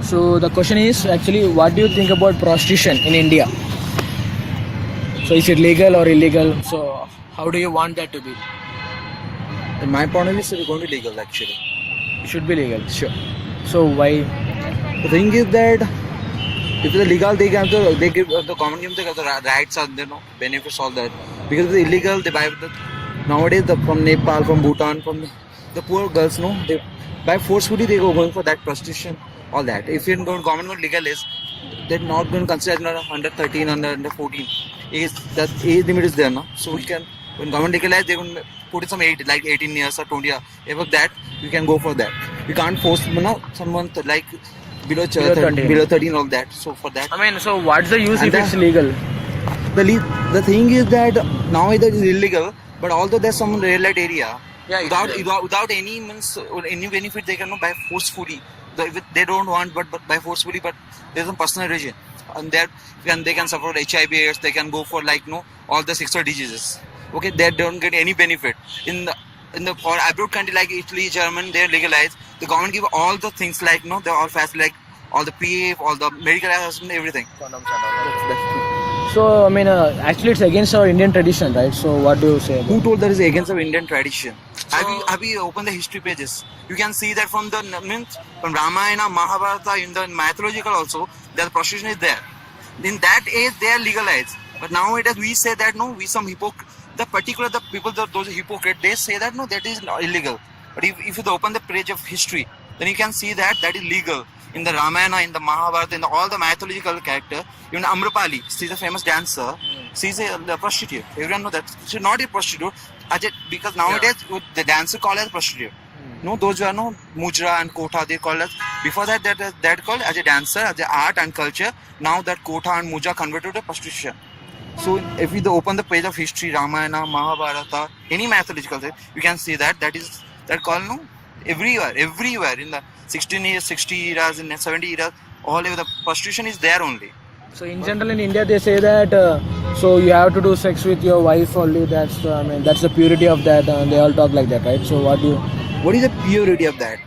So the question is actually, what do you think about prostitution in India? So is it legal or illegal? So how do you want that to be? In my point of view, it's going to be legal actually. It should be legal. Sure. So why? The thing is that if it's legal, they give the government gives the rights and benefits all that. Because if it's illegal, they buy nowadays from Nepal, from Bhutan, from the poor girls, they buy forcefully. They go going for that prostitution, all that. If you're going government going legalize, they're not going to consider under 13, under 14. That age limit is there, no? So we can when government legalize, they're going to put in some age like 18 years or 20 years. Above that, you can go for that. You can't force someone to like below 13 all that. So for that, I mean, so what's the use And if the- it's legal? the thing is that now it is illegal, but although there's some red light area, Yeah, without any means or any benefit, they can buy forcefully. They don't want, but buy forcefully. But there's some personal reason, and that they can suffer HIV/AIDS. They can go for all the sexual diseases. Okay, they don't get any benefit in the for abroad country like Italy, Germany. They're legalized. The government give all the things like they're all fast like all the PF, all the medical assistance, everything. So I mean, actually, it's against our Indian tradition, right? So what do you say? Who told that is against our Indian tradition? Have you opened the history pages? You can see that from from Ramayana, Mahabharata, in the mythological also, that prostitution is there. In that age, they are legalized. But nowadays, we say that the people, those hypocrites, they say that that is illegal. But if you open the page of history, then you can see that is legal. In the Ramayana, in the Mahabharata, in all the mythological character, even Amrapali, she's a famous dancer. She's a prostitute. Everyone know that she's not a prostitute, because nowadays the dancer call as prostitute. No, those who are Mujra and Kotha, they call us. Before that called as a dancer, as a art and culture. Now that Kotha and Mujra converted to prostitution. So if you open the page of history, Ramayana, Mahabharata, any mythological thing, you can see that called everywhere in the 16 years, 60 eras, in the 70 eras, all over the prostitution is there only. So in general in India they say that so you have to do sex with your wife only. That's that's the purity of that. They all talk like that, right? So What is the purity of that?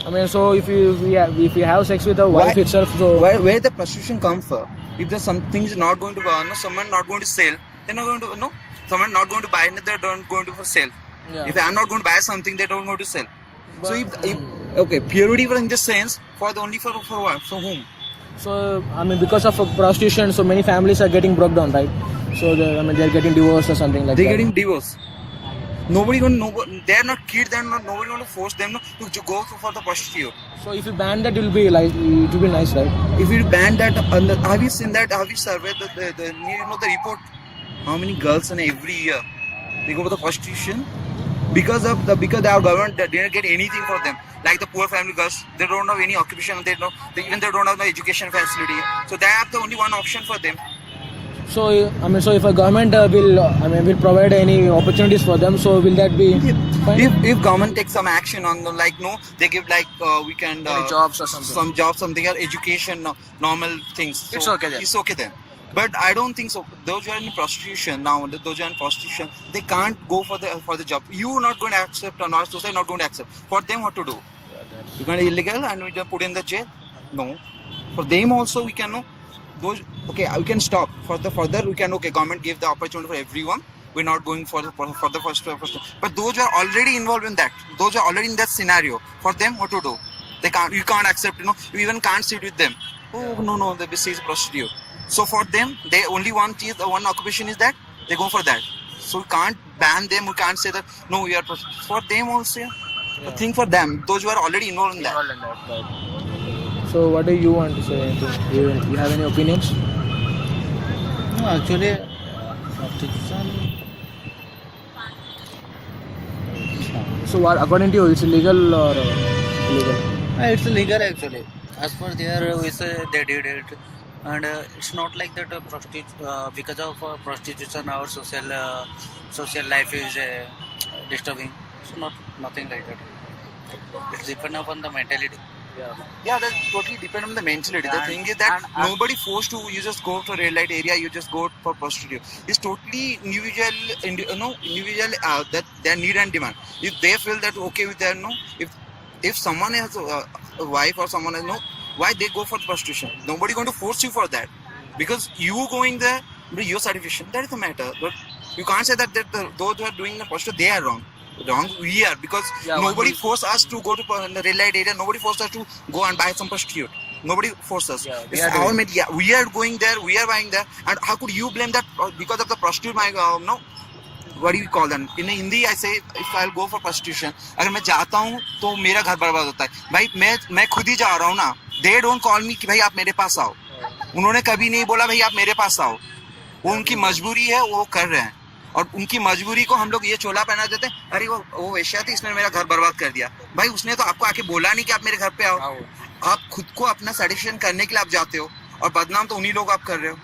I mean, so if you have sex with a wife Why- itself, so Where the prostitution come from? If there's something is not going to burn, someone not going to sell, they're not going to someone not going to buy, they're not going to for sell. Yeah. If I'm not going to buy something, they don't go to sell. So But- okay, purity in this sense for what? For whom? So I mean, because of prostitution, so many families are getting broke down, right? So they're getting divorced or something like They're that. getting divorced. Nobody going to they're not kids. Nobody going to force them to go for the prostitute. So if you ban that, it will be nice, right? If you ban that, have you seen that? Have you surveyed the report? How many girls in every year they go for the prostitution because our government didn't get anything for them. Like the poor family girls, they don't have any occupation. They don't have no education facility. So they have the only one option for them. So so if a government will provide any opportunities for them, so will that be fine? If government takes some action on them, they give we can Any jobs or something. some jobs, something else, education, normal things. So It's okay then. It's okay then. But I don't think so. Those who are in prostitution now, they can't go for the job. You not going to accept, or not society not going to accept. For them, what to do? You can illegal and we just put in the jail. No. For them also we can those we can stop. For the further we can government give the opportunity for everyone. We're not going for the first. But those who are already involved in that, those who are already in that scenario, for them what to do? You can't accept. You even can't sit with them. Oh no, the BC is prostitute. So for them, they only one occupation is that they go for that. So we can't ban them. We can't say that no, we are prostitute. For them also. Yeah. Think for them, those who are already involved in that. Right. So what do you want to say? You have any opinions? No, actually, prostitution. So what, according to you, it's illegal or illegal? It's legal actually. As per their we say they did it, and it's not like that. Because of prostitution, our social life is disturbing. So nothing like that. It's depend upon the mentality. Yeah, that totally depend on the mentality. The And- thing is that and- nobody forced to. You just go to a red light area. You just go for prostitute. It's totally individual. That their need and demand. If they feel that okay with that, if someone has a wife or someone has why they go for prostitution. Nobody going to force you for that, because you going there, your satisfaction, that is the matter. But you can't say that those who are doing the prostitution, they are wrong. Wrong we are, because nobody forced us to go to the red light area. Nobody forced us to go and buy some prostitute. Nobody forced us. It's our media. We are going there. We are buying there. And how could you blame that because of the prostitute? No. What do you call them? In Hindi, I say if I'll go for prostitution, अगर मैं जाता हूँ तो मेरा घर बर्बाद होता है. भाई मैं खुद ही जा रहा हूँ ना. They don't call me कि भाई आप मेरे पास आओ. उन्होंने कभी नहीं बोला भाई आप मेरे पास आओ. वो उनकी मजबूरी है, वो कर रहे हैं. और उनकी मजबूरी को हम लोग ये चोला पहना देते हैं. अरे वो वेश्या थी, इसने मेरा घर बर्बाद कर दिया. भाई उसने तो आपको आके बोला नहीं कि आप मेरे घर पे आओ. आप खुद को अपना सेटिस्फेक्शन करने के लिए आप जाते हो, और बदनाम तो उन्हीं लोग आप कर रहे हो.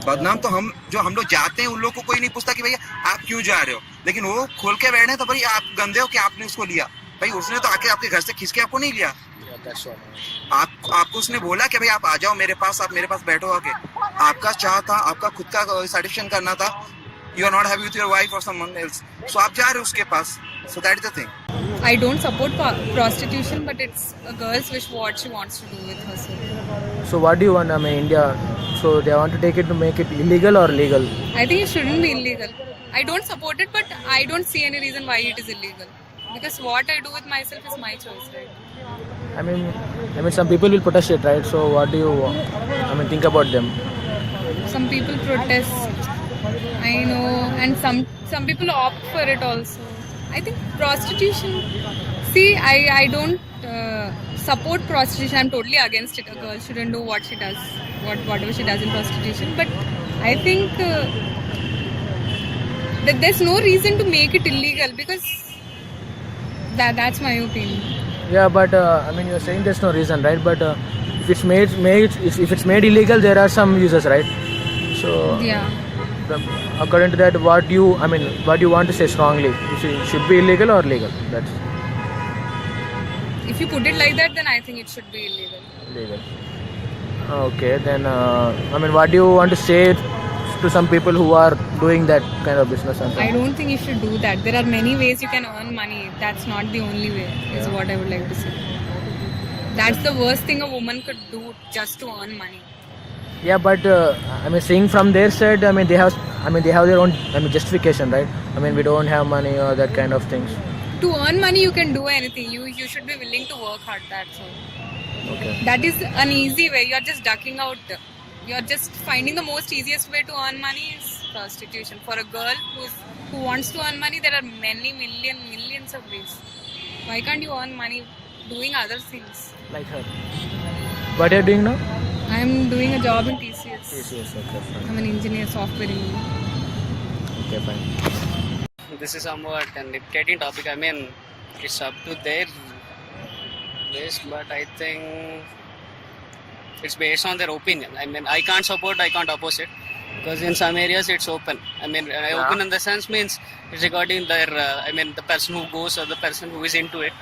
बदनाम तो हम लोग जाते हैं, उन लोग को कोई नहीं पूछता कि भैया आप क्यों जा रहे हो. लेकिन वो खोल के बैठे तो भाई आप गंदे हो कि आपने उसको लिया. भाई उसने तो आके आपके घर से खींच के आपको नहीं लिया. आपको उसने बोला कि भाई आप आ जाओ मेरे पास, आप मेरे पास बैठो आके. आपका चाह था, आपका खुद का सेटिस्फेक्शन करना था. You are not happy with your wife or someone else, so आप जा रहे हो उसके पास. So that is the thing. I don't support prostitution, but it's a girl's wish what she wants to do with herself. So what do you want? I mean, India. So they want to take it to make it illegal or legal? I think it shouldn't be illegal. I don't support it, but I don't see any reason why it is illegal. Because what I do with myself is my choice, right? I mean, some people will protest it, right? So what do you? Think about them. Some people protest. I know, and some people opt for it also. I think prostitution. See, I don't support prostitution. I'm totally against it. A girl shouldn't do what she does, whatever she does in prostitution. But I think that there's no reason to make it illegal, because that's my opinion. Yeah, but you're saying there's no reason, right? But if it's made illegal, there are some users, right? So Yeah. According to that, what do you want to say strongly? It should be illegal or legal? That's If you put it like that, then I think it should be illegal. legal. Okay, then what do you want to say to some people who are doing that kind of business? I don't think you should do that. There are many ways you can earn money. That's not the only way, is what I would like to say. That's the worst thing a woman could do, just to earn money. Yeah, but seeing from their side, they have their own justification, right? We don't have money or that kind of things. To earn money, you can do anything. You should be willing to work hard. That's all. Okay. That is an easy way. You're just ducking out. You're just finding the most easiest way to earn money is prostitution. For a girl who wants to earn money, there are many millions of ways. Why can't you earn money doing other things? Like her. What are you doing now? I'm doing a job in TCS. Yes, okay, fine. I'm an engineer, software engineer. Okay, fine. This is somewhat an irritating topic. It's up to their wish, but I think it's based on their opinion. I can't support, I can't oppose it, because in some areas it's open. Open in the sense means it's regarding their, the person who goes or the person who is into it.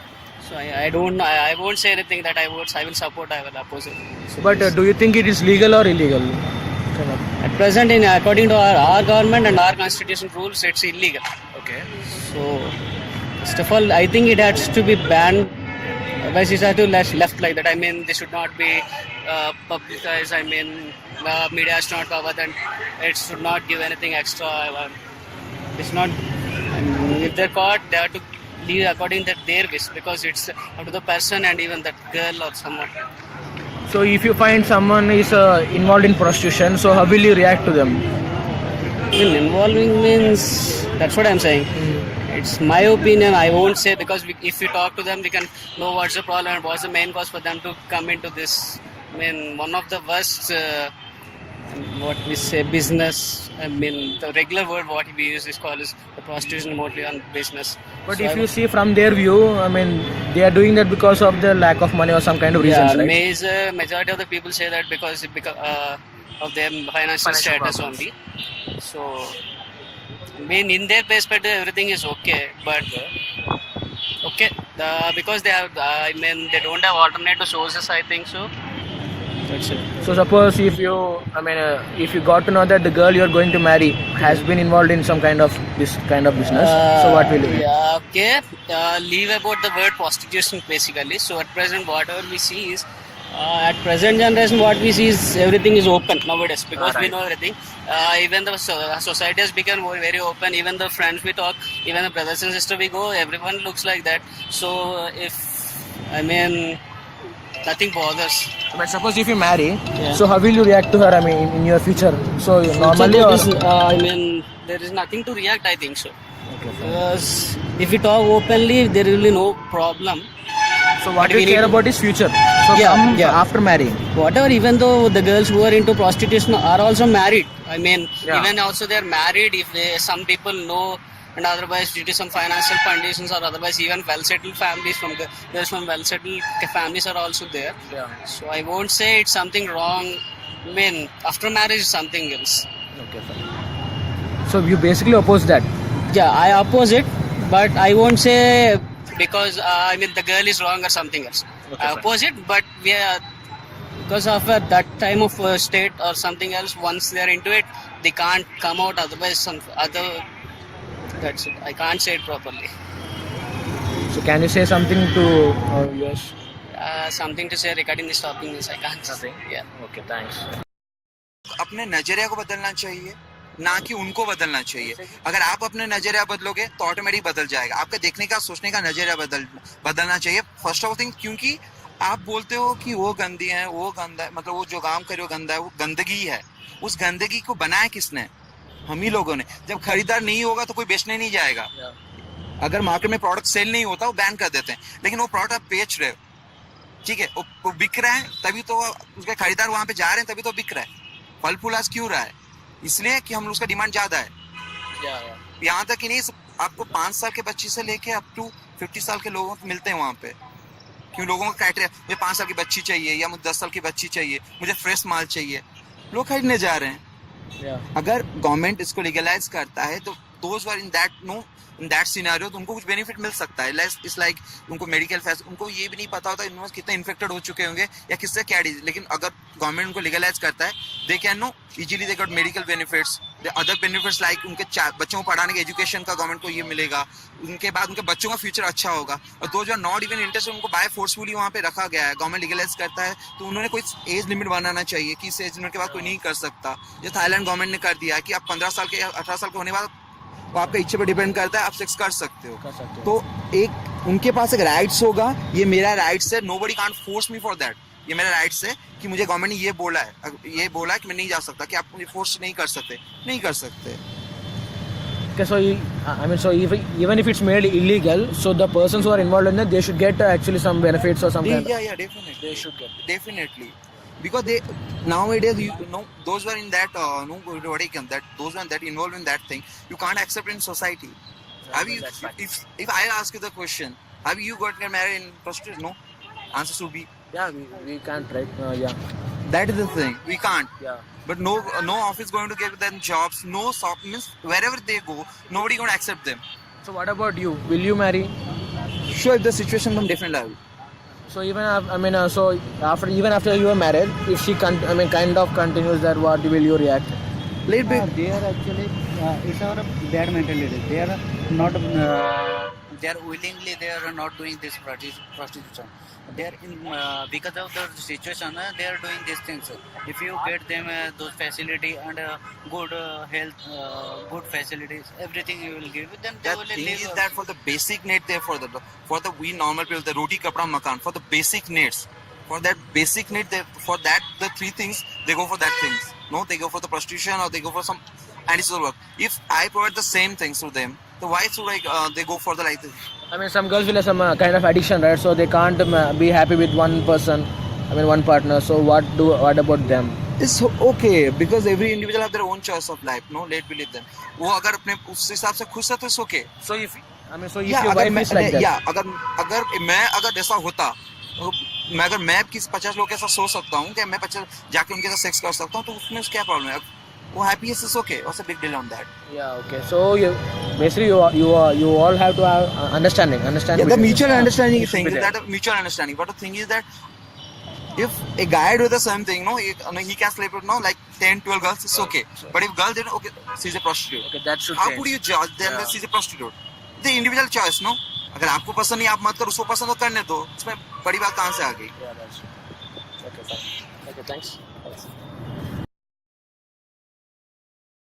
So I won't say anything that I will support, I will oppose it. So But do you think it is legal or illegal? at present, according to our government and our constitution rules, it's illegal. Okay. So first of all, I think it has to be banned. Otherwise, it has to be left like that. They should not be publicized. Media should not cover that. It should not give anything extra. It's not. If they're caught, they have to leave according to their wish, because it's up to the person and even that girl or someone. So if you find someone is involved in prostitution, so how will you react to them? Involving means, that's what I'm saying. It's my opinion. I won't say, because if we talk to them, we can know what's the problem and what's the main cause for them to come into this. One of the worst, what we say, business. The regular word what we use is called is the prostitution mostly on business. But so if you see from their view, they are doing that because of the lack of money or some kind of reasons, right? Majority of the people say that because of their financial status only. So, in their perspective, everything is okay, but because they have, they don't have alternative sources, I think so. That's it. So suppose if you got to know that the girl you are going to marry has been involved in some kind of this kind of business, so what will you do? Yeah, okay. Leave about the word prostitution basically. So at present, whatever we see is At present generation, what we see is everything is open nowadays because we Right. know everything. Even the society has become very open. Even the friends we talk, even the brothers and sisters we go, everyone looks like that. So if I mean nothing bothers. But suppose if you marry, Yeah. so how will you react to her? I mean, in your future. So normally, So or there is, I mean there is nothing to react. I think so. Because if we talk openly, there will be no problem. so what but you we care need- about is future. So Yeah, come yeah. after marrying. Whatever, even though the girls who are into prostitution are also married. I mean, Yeah. even also they are married if they, some people know, and otherwise due to some financial conditions or otherwise even well-settled families from there's some well-settled families are also there. Yeah. So I won't say it's something wrong. I mean, after marriage is something else. Okay, fine. So you basically oppose that. Yeah, I oppose it, but I won't say because I mean the girl is wrong or something else. Okay, I fine. oppose it, but we are because of that time of state or something else. Once they are into it, they can't come out. Otherwise, some other. That's it. I can't say it properly. So can you say something to yes? Something to say regarding this topic is I can't. Nothing? Yeah. Okay, thanks. अपने नजरिया को बदलना चाहिए, ना कि उनको बदलना चाहिए. अगर आप अपने नजरिया बदलोगे तो ऑटोमेटिक बदल जाएगा. आपका देखने का सोचने का नजरिया बदलना चाहिए फर्स्ट ऑफ थिंग. क्योंकि आप बोलते हो कि वो गंदी है, वो गंदा है, मतलब वो जो काम करे वो गंदा है, वो गंदगी है. उस गंदगी को बनाया किसने? हम ही लोगों ने. जब खरीदार नहीं होगा तो कोई बेचने नहीं जाएगा. अगर मार्केट में प्रोडक्ट सेल नहीं होता वो बैन कर देते हैं, लेकिन वो प्रोडक्ट आप बेच रहे हो, ठीक है, वो बिक रहा है, तभी तो उसके खरीदार वहां पे जा रहे हैं, तभी तो बिक रहा है. फल फूल आज क्यों रहा है? इसलिए कि हम उसका डिमांड ज्यादा है. यहाँ तक कि नहीं, आपको 5 साल के बच्चे से लेके अप टू 50 साल के लोगों को मिलते हैं वहां पे. क्यों? लोगों का क्राइटेरिया, मुझे 5 साल की बच्ची चाहिए या मुझे 10 साल की बच्ची चाहिए, मुझे फ्रेश माल चाहिए, लोग खरीदने जा रहे हैं. अगर गवर्नमेंट इसको लीगलाइज करता है तो those were in that scenario तो उनको कुछ बेनिफिट मिल सकता है. इट्स लाइक उनको मेडिकल फैसिलिटी, उनको ये भी नहीं पता होता इनमें कितने इन्फेक्टेड हो चुके होंगे या किससे क्या डिजीज. लेकिन अगर गवर्नमेंट उनको लीगलाइज करता है, they can know easily, they got medical benefits, other benefits like उनके बच्चों को पढ़ाने के एजुकेशन का गवर्नमेंट को ये मिलेगा. उनके बाद उनके बच्चों का फ्यूचर अच्छा होगा. और दो जो नॉट इवन इंटरेस्टेड, उनको बाय फोर्सफुली वहाँ पे रखा गया है, गवर्नमेंट लीगलाइज करता है तो उन्होंने कोई एज लिमिट बनाना चाहिए कि इस एज लिमिट के बाद कोई नहीं कर सकता. जो थाईलैंड गवर्नमेंट ने कर दिया है कि आप 15 साल के 18 साल के होने बाद वो आपका इच्छा पर डिपेंड करता है, आप सेक्स कर सकते हो. तो एक उनके पास एक राइट्स होगा, ये मेरा राइट्स है, nobody can't force me for that. ये मेरा राइट्स है कि मुझे गवर्नमेंट ने ये बोला है कि मैं नहीं जा सकता, कि आप मुझे फोर्स नहीं कर सकते. Okay, so I mean, so even if it's made illegal, so the persons who are involved in it, they should get actually some benefits or some kind. Yeah, definitely. They should get. Definitely. Because they nowadays, you know, those were in that those were that involved in that thing, you can't accept in society. Have you? That's right. If I ask you the question, have you got married in prostitution? No. Answer should be Yeah, we can't, right? Yeah. that is the thing. We can't. Yeah. But no office going to give them jobs. No shop means wherever they go, nobody going to accept them. So what about you? Will you marry? Sure, if the situation from different level. So even so after you are married, if she kind of continues that, what will you react? Little bit. They are actually it's our bad mentality. They are not they are willingly they are not doing this prostitution. They are in because of the situation they are doing these things. If you get them those facility and good health, good facilities, everything you will give them, they That will thing live. is that for the basic need, there for the we normal people, the roti kapda makan, for the basic needs, for that basic need, for that the three things they go for that things. No, they go for the prostitution or they go for some ancestral work. If I provide the same things to them, so why should they go for the like this? I mean, some girls will have some kind of addiction, right? So they can't be happy with one person, one partner. So what about them? It's okay because every individual have their own choice of life. No, let believe them. वो अगर अपने उस हिसाब से खुश है तो it's okay. So if Yeah, your wife is like that, yeah, अगर ऐसा होता, अगर मैं किसी 50 लोग के साथ सो सकता हूँ, कि मैं 50 जाके उनके साथ सेक्स कर सकता हूँ, तो उसमें क्या प्रॉब्लम है? वो happy is okay. What's a big deal on that? yeah, okay. So you all have to have understanding. Yeah, the between mutual them. understanding It should thing be is there. that a mutual understanding. But the thing is that if a guy do the same thing, no, he can sleep with like 10, 12 girls, it's okay. But if girl didn't, okay, she's a prostitute. Okay, that should How change. could you judge them that she's a prostitute? The individual choice, no. अगर आपको पसंद नहीं, आप मत करो, उसको पसंद तो करने दो. उसमें बड़ी बात कहाँ से आ गई? Yeah, that's Okay, thanks.